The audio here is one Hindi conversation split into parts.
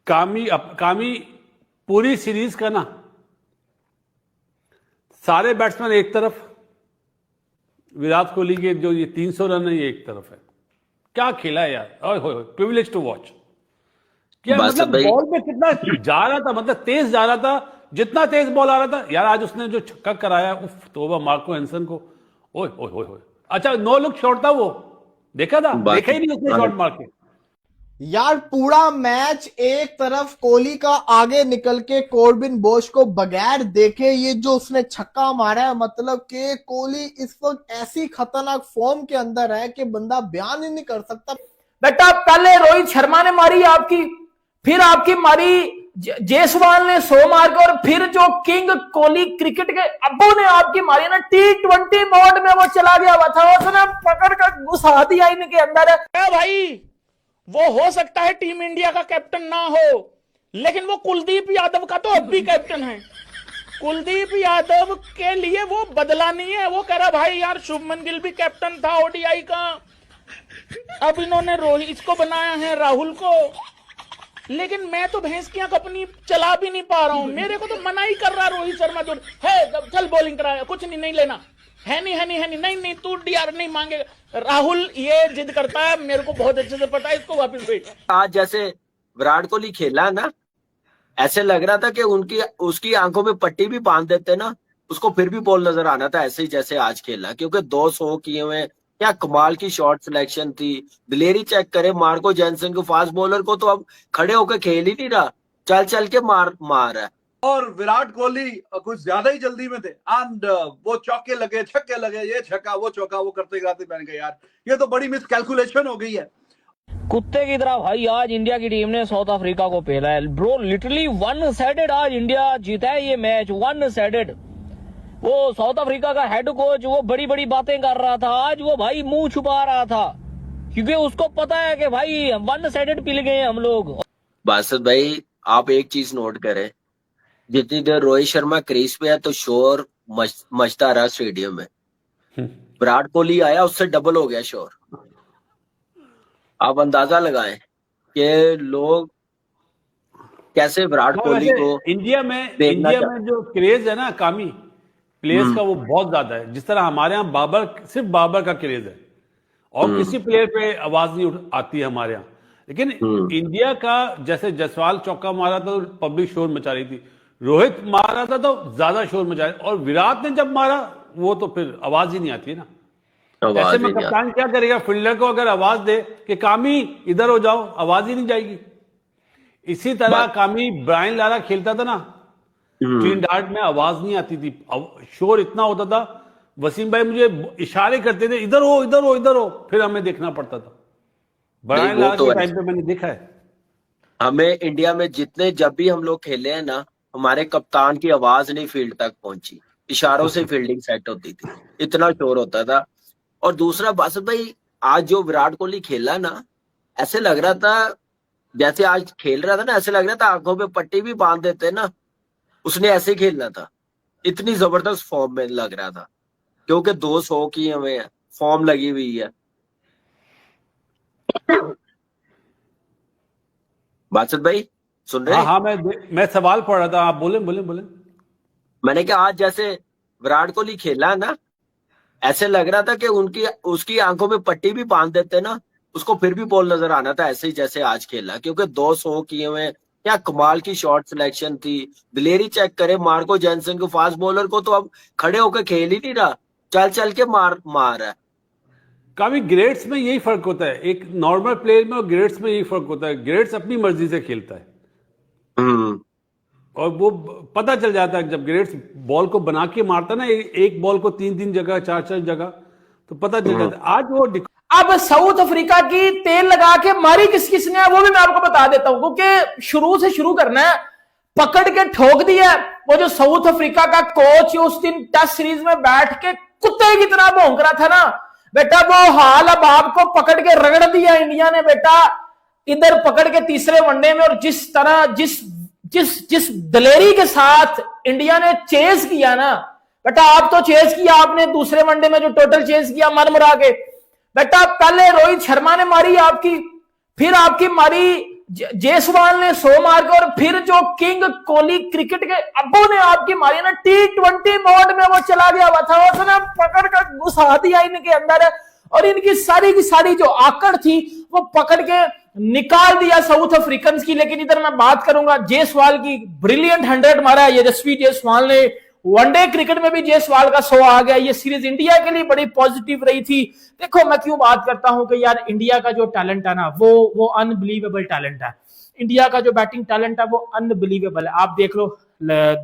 कामी पूरी सीरीज का ना सारे बैट्समैन एक तरफ, विराट कोहली के जो ये 300 रन है ये एक तरफ है। क्या खेला है यार, प्रिविलेज टू वॉच। क्या मतलब बॉल पे कितना जा रहा था, मतलब तेज जा रहा था, जितना तेज बॉल आ रहा था यार। आज उसने जो छक्का कराया, उफ तोबा मार्को हेंसन को, ओए ओए ओए ओए। अच्छा, नो लुक शॉट था वो, देखा था? देखा ही नहीं उसने शॉट मार के यार। पूरा मैच एक तरफ कोहली का आगे निकल के कॉर्बिन बोश को बगैर देखे ये जो उसने छक्का मारा है, मतलब कि कोहली इस वक्त ऐसी खतरनाक फॉर्म के अंदर है कि बंदा बयान ही नहीं कर सकता। बेटा पहले रोहित शर्मा ने मारी आपकी, फिर आपकी मारी जायसवाल ने 100 मार के, और फिर जो किंग कोहली क्रिकेट के अब्बू ने आपकी मारी ना, T20 मोड में वो चला गया हुआ था, उसने पकड़ कर घुसा दिया इनके अंदर। भाई वो हो सकता है टीम इंडिया का कैप्टन ना हो, लेकिन वो कुलदीप यादव का तो अब भी कैप्टन है। कुलदीप यादव के लिए वो बदला नहीं है। वो कह रहा भाई यार शुभमन गिल भी कैप्टन था ओडीआई का, अब इन्होंने रोहित इसको बनाया है, राहुल को। लेकिन मैं तो भैंस की आंख अपनी चला भी नहीं पा रहा हूं। मेरे को तो मना ही कर रहा रोहित शर्मा, जो है चल बॉलिंग करा, कुछ नहीं लेना है, नहीं तू डीआर नहीं मांगेगा। राहुल ये जिद करता है, मेरे को बहुत अच्छे से पता है, इसको वापस भेज। आज जैसे विराट कोहली खेला ना, ऐसे लग रहा था कि उसकी आंखों में पट्टी भी बांध देते ना, उसको फिर भी बॉल नजर आना था, ऐसे ही जैसे आज खेला। क्योंकि 200 किए हुए, क्या कमाल की शॉट सिलेक्शन थी। दिलेरी चेक करे, मार्को जेनसन को, फास्ट बॉलर को तो अब खड़े होकर खेल ही नहीं रहा, चल चल के मार है। और विराट कोहली कुछ ज्यादा ही जल्दी में थे, एंड वो चौके लगे, छक्के लगे, ये छक्का वो चौका, वो करते करते मैंने कहा यार ये तो बड़ी मिस कैलकुलेशन हो गई है। कुत्ते की तरह भाई आज इंडिया की टीम ने साउथ अफ्रीका को पेला है ब्रो, लिटरली वन साइडेड आज इंडिया जीता है ये मैच, वन साइडेड। वो साउथ अफ्रीका का हेड कोच वो बड़ी बड़ी बातें कर रहा था, आज वो भाई मुंह छुपा रहा था, क्योंकि उसको पता है कि भाई वन साइडेड पिल गए हम लोग। बासत भाई आप एक चीज नोट करें, जितनी देर रोहित शर्मा क्रीज पे है तो शोर मचता रहा स्टेडियम में। विराट कोहली आया, उससे डबल हो गया शोर। आप अंदाजा लगाएं कि लोग कैसे विराट कोहली को इंडिया में जो क्रेज है ना कामी प्लेयर्स का, वो बहुत ज्यादा है। जिस तरह हमारे यहाँ सिर्फ बाबर का क्रेज है, और किसी प्लेयर पे आवाज नहीं आती है हमारे यहाँ। लेकिन इंडिया का, जैसे जायसवाल चौका मारा था तो पब्लिक शोर मचा रही थी, रोहित मारा था तो ज्यादा शोर मचा रही, और विराट ने जब मारा वो तो फिर आवाज ही नहीं आती है ना। ऐसे में कप्तान क्या करेगा? फील्डर को अगर आवाज दे कि कामी इधर हो जाओ, आवाज ही नहीं जाएगी। इसी तरह कामी ब्रायन लारा खेलता था ना ट्रिनिडाद में, आवाज नहीं आती थी, शोर इतना होता था। वसीम भाई मुझे इशारे करते थे, इधर हो इधर हो इधर हो, फिर हमें देखना पड़ता था। ब्रायन लारा के टाइम पे मैंने देखा है। हमें इंडिया में जितने जब भी हम लोग खेले हैं ना, हमारे कप्तान की आवाज नहीं फील्ड तक पहुंची, इशारों से फील्डिंग सेट होती थी, इतना शोर होता था। और दूसरा बासत भाई, आज जो विराट कोहली खेला ना, ऐसे लग रहा था जैसे आज खेल रहा था ना, ऐसे लग रहा था आंखों पे पट्टी भी बांध देते ना, उसने ऐसे खेलना था। इतनी जबरदस्त फॉर्म में लग रहा था, क्योंकि 200 किए हुए हैं, फॉर्म लगी हुई है। बासत भाई सुन रहे हैं? हाँ, मैं सवाल पढ़ रहा था, आप बोले। मैंने कहा आज जैसे विराट कोहली खेला ना, ऐसे लग रहा था कि उसकी आंखों में पट्टी भी बांध देते ना, उसको फिर भी बॉल नजर आना था, ऐसे ही जैसे आज खेला। क्योंकि 200 किए हुए, क्या कमाल की शॉट सिलेक्शन थी। दिलेरी चेक करे, मार्को जेनसन को, फास्ट बॉलर को तो अब खड़े होकर खेल ही नहीं रहा, चल चल के मार है। काफी ग्रेड्स में यही फर्क होता है, एक नॉर्मल प्लेयर में और ग्रेड्स में यही फर्क होता है। ग्रेड्स अपनी मर्जी से खेलता है, और वो पता चल जाता है जब ग्रेड्स बॉल को बना के मारता ना, एक बॉल को 3 जगह 4 जगह, तो पता चल जाता है। आज वो अब साउथ अफ्रीका की तेल लगा के मारी किसने है वो भी मैं आपको बता देता हूं, क्योंकि शुरू से शुरू करना है। पकड़ के ठोक दिया वो जो साउथ अफ्रीका का कोच उस दिन टेस्ट सीरीज में बैठ के कुत्ते की तरह भौंक रहा था ना बेटा, वो हाल अब आपको पकड़ के रगड़ दिया इंडिया ने बेटा, इधर पकड़ के तीसरे वनडे में। और जिस तरह जिस दलेरी के साथ इंडिया ने चेज किया ना बेटा, आप तो चेज किया आपने दूसरे वनडे में, जो टोटल चेज किया मर के बेटा। पहले रोहित शर्मा ने मारी आपकी, फिर आपकी मारी जायसवाल ने 100 मार के, और फिर जो किंग कोहली क्रिकेट के अब्बू ने आपकी मारी ना, T20 मोड में वो चला गया हुआ था, उसने पकड़ कर घुसा दिया इनके अंदर, और इनकी सारी की सारी जो आकड़ थी वो पकड़ के निकाल दिया साउथ अफ्रीकन की। लेकिन इधर मैं बात करूंगा जायसवाल की, ब्रिलियंट 100 मारा यशस्वी जायसवाल ने। वनडे क्रिकेट में भी जायसवाल का 100 आ गया। ये सीरीज इंडिया के लिए बड़ी पॉजिटिव रही थी। देखो मैं क्यों बात करता हूं कि यार इंडिया का जो टैलेंट है ना वो अनबिलीवेबल टैलेंट है। इंडिया का जो बैटिंग टैलेंट है वो अनबिलीवेबल है। आप देख लो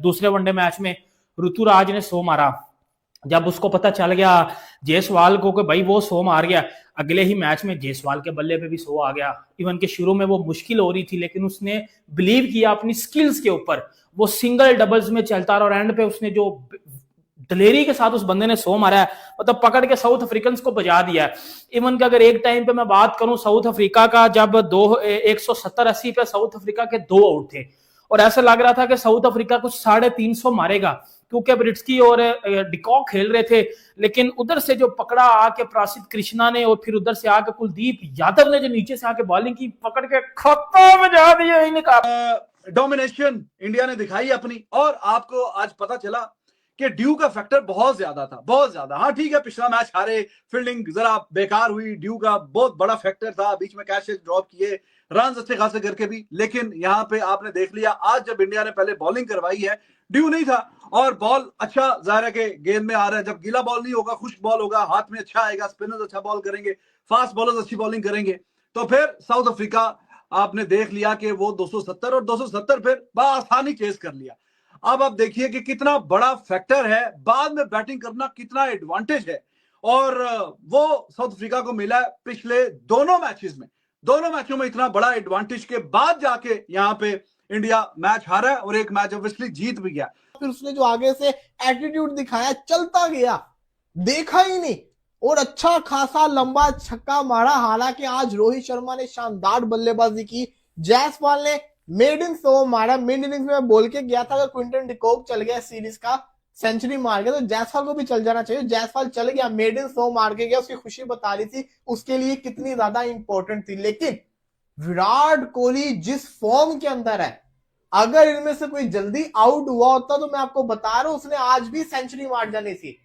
दूसरे वनडे मैच में ऋतुराज ने 100 मारा। जब उसको पता चल गया जायसवाल को कि भाई वो 100 मार गया, अगले ही मैच में जायसवाल के बल्ले पे भी 100 आ गया। इवन के शुरू में वो मुश्किल हो रही थी, लेकिन उसने बिलीव किया अपनी स्किल्स के ऊपर, वो सिंगल डबल्स में चलता रहा, और एंड पे उसने जो दलेरी के साथ उस बंदे ने 100 मारा है, मतलब पकड़ के साउथ अफ्रीकन को बजा दिया है। इवन का अगर एक टाइम पे मैं बात करूं साउथ अफ्रीका का, जब 170-80 पे साउथ अफ्रीका के 2 आउट थे, और ऐसा लग रहा था कि साउथ अफ्रीका कुछ 350 मारेगा, क्योंकि ब्रिट्सकी और डिकॉक खेल रहे थे। लेकिन उधर से जो पकड़ा आके प्रासिद कृष्णा ने, और फिर उधर से आके कुलदीप यादव ने जो नीचे से आके बॉलिंग की, पकड़ के खत्म में जा दिया इनका। डोमिनेशन इंडिया ने दिखाई अपनी, और आपको आज पता चला कि ड्यू का फैक्टर बहुत ज्यादा था, बहुत ज्यादा। हाँ ठीक है, पिछला मैच हारे, फील्डिंग जरा बेकार हुई, ड्यू का बहुत बड़ा फैक्टर था, बीच में कैचेस ड्रॉप किए, रन अच्छे खासे करके भी। लेकिन यहाँ पे आपने देख लिया, आज जब इंडिया ने पहले बॉलिंग करवाई है, ड्यू नहीं था, और बॉल अच्छा जाहिर है कि गेंद में आ रहा है। जब गीला बॉल नहीं होगा, खुश्क बॉल होगा, हाथ में अच्छा आएगा, स्पिनर्स अच्छा बॉल करेंगे, फास्ट बॉलर्स अच्छी बॉलिंग करेंगे, तो फिर साउथ अफ्रीका आपने देख लिया कि वो 270 और 270 फिर बआसानी चेस कर लिया। अब आप देखिए कि कितना बड़ा फैक्टर है, बाद में बैटिंग करना कितना एडवांटेज है, और वो साउथ अफ्रीका को मिला है पिछले दोनों मैचों में इतना बड़ा एडवांटेज के बाद जाके यहाँ पे इंडिया मैच हारा है, और एक मैच ऑब्वियसली जीत भी गया। फिर उसने जो आगे से एटीट्यूड दिखाया, चलता गया, देखा ही नहीं, और अच्छा खासा लंबा छक्का मारा। हालांकि आज रोहित शर्मा ने शानदार बल्लेबाजी की, जायसवाल ने मेडन 100 मारा। मिड इनिंग्स में बोल के गया था, अगर क्विंटन डिकॉक चल गया सीरीज का सेंचुरी मार गया तो जायसवाल को भी चल जाना चाहिए। जायसवाल चल गया, मेडन 100 मार के गया, उसकी खुशी बता रही थी उसके लिए कितनी ज्यादा इंपॉर्टेंट थी। लेकिन विराट कोहली जिस फॉर्म के अंदर है, अगर इनमें से कोई जल्दी आउट हुआ होता तो मैं आपको बता रहा हूं उसने आज भी सेंचुरी मार जानी थी।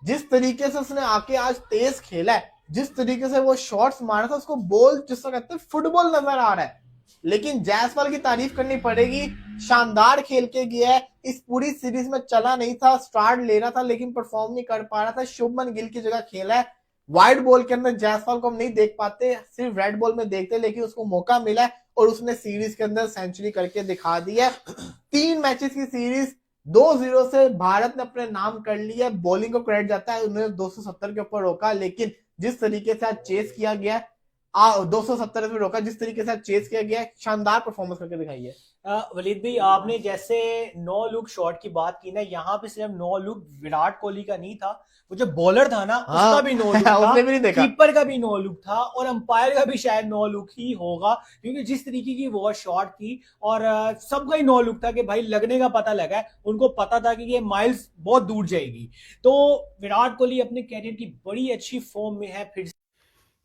जिस तरीके से उसने आके आज तेज खेला है, जिस तरीके से वो शॉट्स मारा था, उसको बॉल जिसको कहते हैं फुटबॉल नजर आ रहा है। लेकिन जायसवाल की तारीफ करनी पड़ेगी, शानदार खेल के गया है। इस पूरी सीरीज में चला नहीं था, स्टार्ट लेना था लेकिन परफॉर्म नहीं कर पा रहा था। शुभमन गिल की जगह खेला है। वाइट बॉल के अंदर जायसवाल को हम नहीं देख पाते, सिर्फ रेड बॉल में देखते, लेकिन उसको मौका मिला है और उसने सीरीज के अंदर सेंचुरी करके दिखा दी है। 3 मैचेस की सीरीज 2-0 से भारत ने अपने नाम कर लिया। बॉलिंग को क्रेडिट जाता है, उन्होंने 270 के ऊपर रोका, लेकिन जिस तरीके से आज चेस किया गया, 270 में रोका, जिस तरीके से चेस किया गया, शानदार परफॉर्मेंस करके दिखाई है। वलीद भाई, आपने जैसे 9 लुक शॉट की बात की ना, यहाँ पे सिर्फ 9 लुक विराट कोहली का नहीं था, वो जो बॉलर था ना उसका भी 9 लुक था, उसने भी नहीं देखा। कीपर का भी 9 लुक था, और अंपायर का भी शायद 9 लुक ही होगा, क्योंकि जिस तरीके की वो शॉट थी, और सबका ही 9 लुक था कि भाई लगने का पता लगा है, उनको पता था कि ये माइल्स बहुत दूर जाएगी। तो विराट कोहली अपने कैरियर की बड़ी अच्छी फॉर्म में है। फिर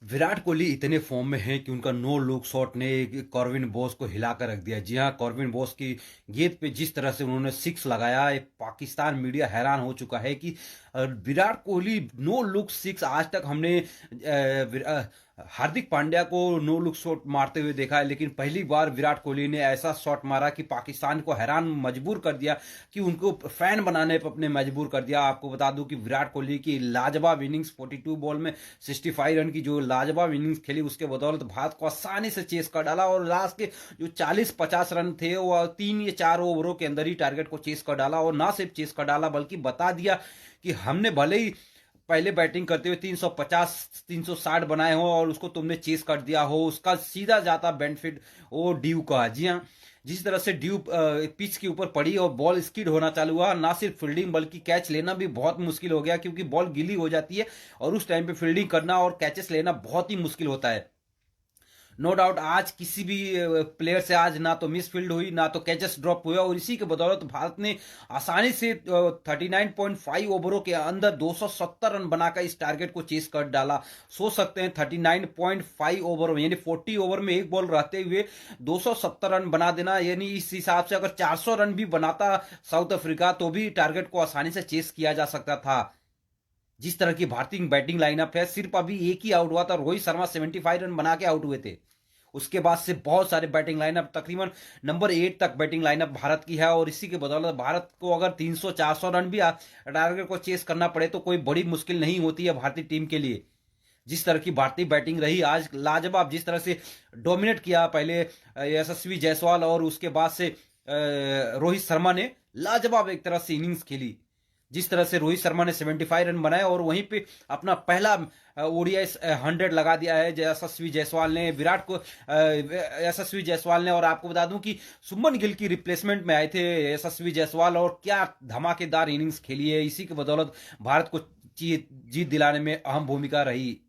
विराट कोहली इतने फॉर्म में है कि उनका नो लुक शॉट ने कॉर्विन बोस को हिलाकर रख दिया। जी हाँ, कॉर्विन बोस की गेंद पे जिस तरह से उन्होंने 6 लगाया, पाकिस्तान मीडिया हैरान हो चुका है कि विराट कोहली नो लुक 6, आज तक हमने हार्दिक पांड्या को नो लुक शॉट मारते हुए देखा है, लेकिन पहली बार विराट कोहली ने ऐसा शॉट मारा कि पाकिस्तान को हैरान मजबूर कर दिया, कि उनको फैन बनाने पर अपने मजबूर कर दिया। आपको बता दूं कि विराट कोहली की लाजवाब इनिंग्स, 42 बॉल में 65 रन की जो लाजवाब इनिंग्स खेली, उसके बदौलत भारत को आसानी से चेस कर डाला, और लास्ट के जो 40-50 रन थे वो 3 या 4 ओवरों के अंदर ही टारगेट को चेस कर डाला। और ना सिर्फ चेस कर डाला बल्कि बता दिया कि हमने भले ही पहले बैटिंग करते हुए 350-360 बनाए हो और उसको तुमने चेस कर दिया हो, उसका सीधा जाता बेनिफिट वो ड्यू का। जी हाँ, जिस तरह से ड्यू पिच के ऊपर पड़ी और बॉल स्किड होना चालू हुआ, ना सिर्फ फील्डिंग बल्कि कैच लेना भी बहुत मुश्किल हो गया, क्योंकि बॉल गीली हो जाती है और उस टाइम पे फील्डिंग करना और कैचेस लेना बहुत ही मुश्किल होता है। नो डाउट आज किसी भी प्लेयर से आज ना तो मिस फील्ड हुई ना तो कैचेस ड्रॉप हुआ, और इसी के बदौलत भारत ने आसानी से 39.5 ओवरों के अंदर 270 रन बनाकर इस टारगेट को चेस कर डाला। सोच सकते हैं 39.5 ओवर में, यानी 40 ओवर में एक बॉल रहते हुए 270 रन बना देना, यानी इस हिसाब से अगर 400 रन भी बनाता साउथ अफ्रीका तो भी टारगेट को आसानी से चेस किया जा सकता था। जिस तरह की भारतीय बैटिंग लाइनअप है, सिर्फ अभी एक ही आउट हुआ था, रोहित शर्मा 75 रन बना के आउट हुए थे। उसके बाद से बहुत सारे बैटिंग लाइनअप, तकरीबन नंबर 8 तक बैटिंग लाइनअप भारत की है, और इसी के बदौलत भारत को अगर 300-400 रन भी टारगेट को चेस करना पड़े तो कोई बड़ी मुश्किल नहीं होती है भारतीय टीम के लिए। जिस तरह की भारतीय बैटिंग रही आज लाजवाब, जिस तरह से डोमिनेट किया पहले यशस्वी जायसवाल और उसके बाद से रोहित शर्मा ने लाजवाब एक तरह से इनिंग्स खेली। जिस तरह से रोहित शर्मा ने 75 रन बनाए और वहीं पे अपना पहला ओडीआई 100 लगा दिया है यशस्वी जायसवाल ने, विराट को यशस्वी जायसवाल ने। और आपको बता दूं कि सुमन गिल की रिप्लेसमेंट में आए थे यशस्वी जायसवाल, और क्या धमाकेदार इनिंग्स खेली है। इसी की बदौलत भारत को जीत दिलाने में अहम भूमिका रही।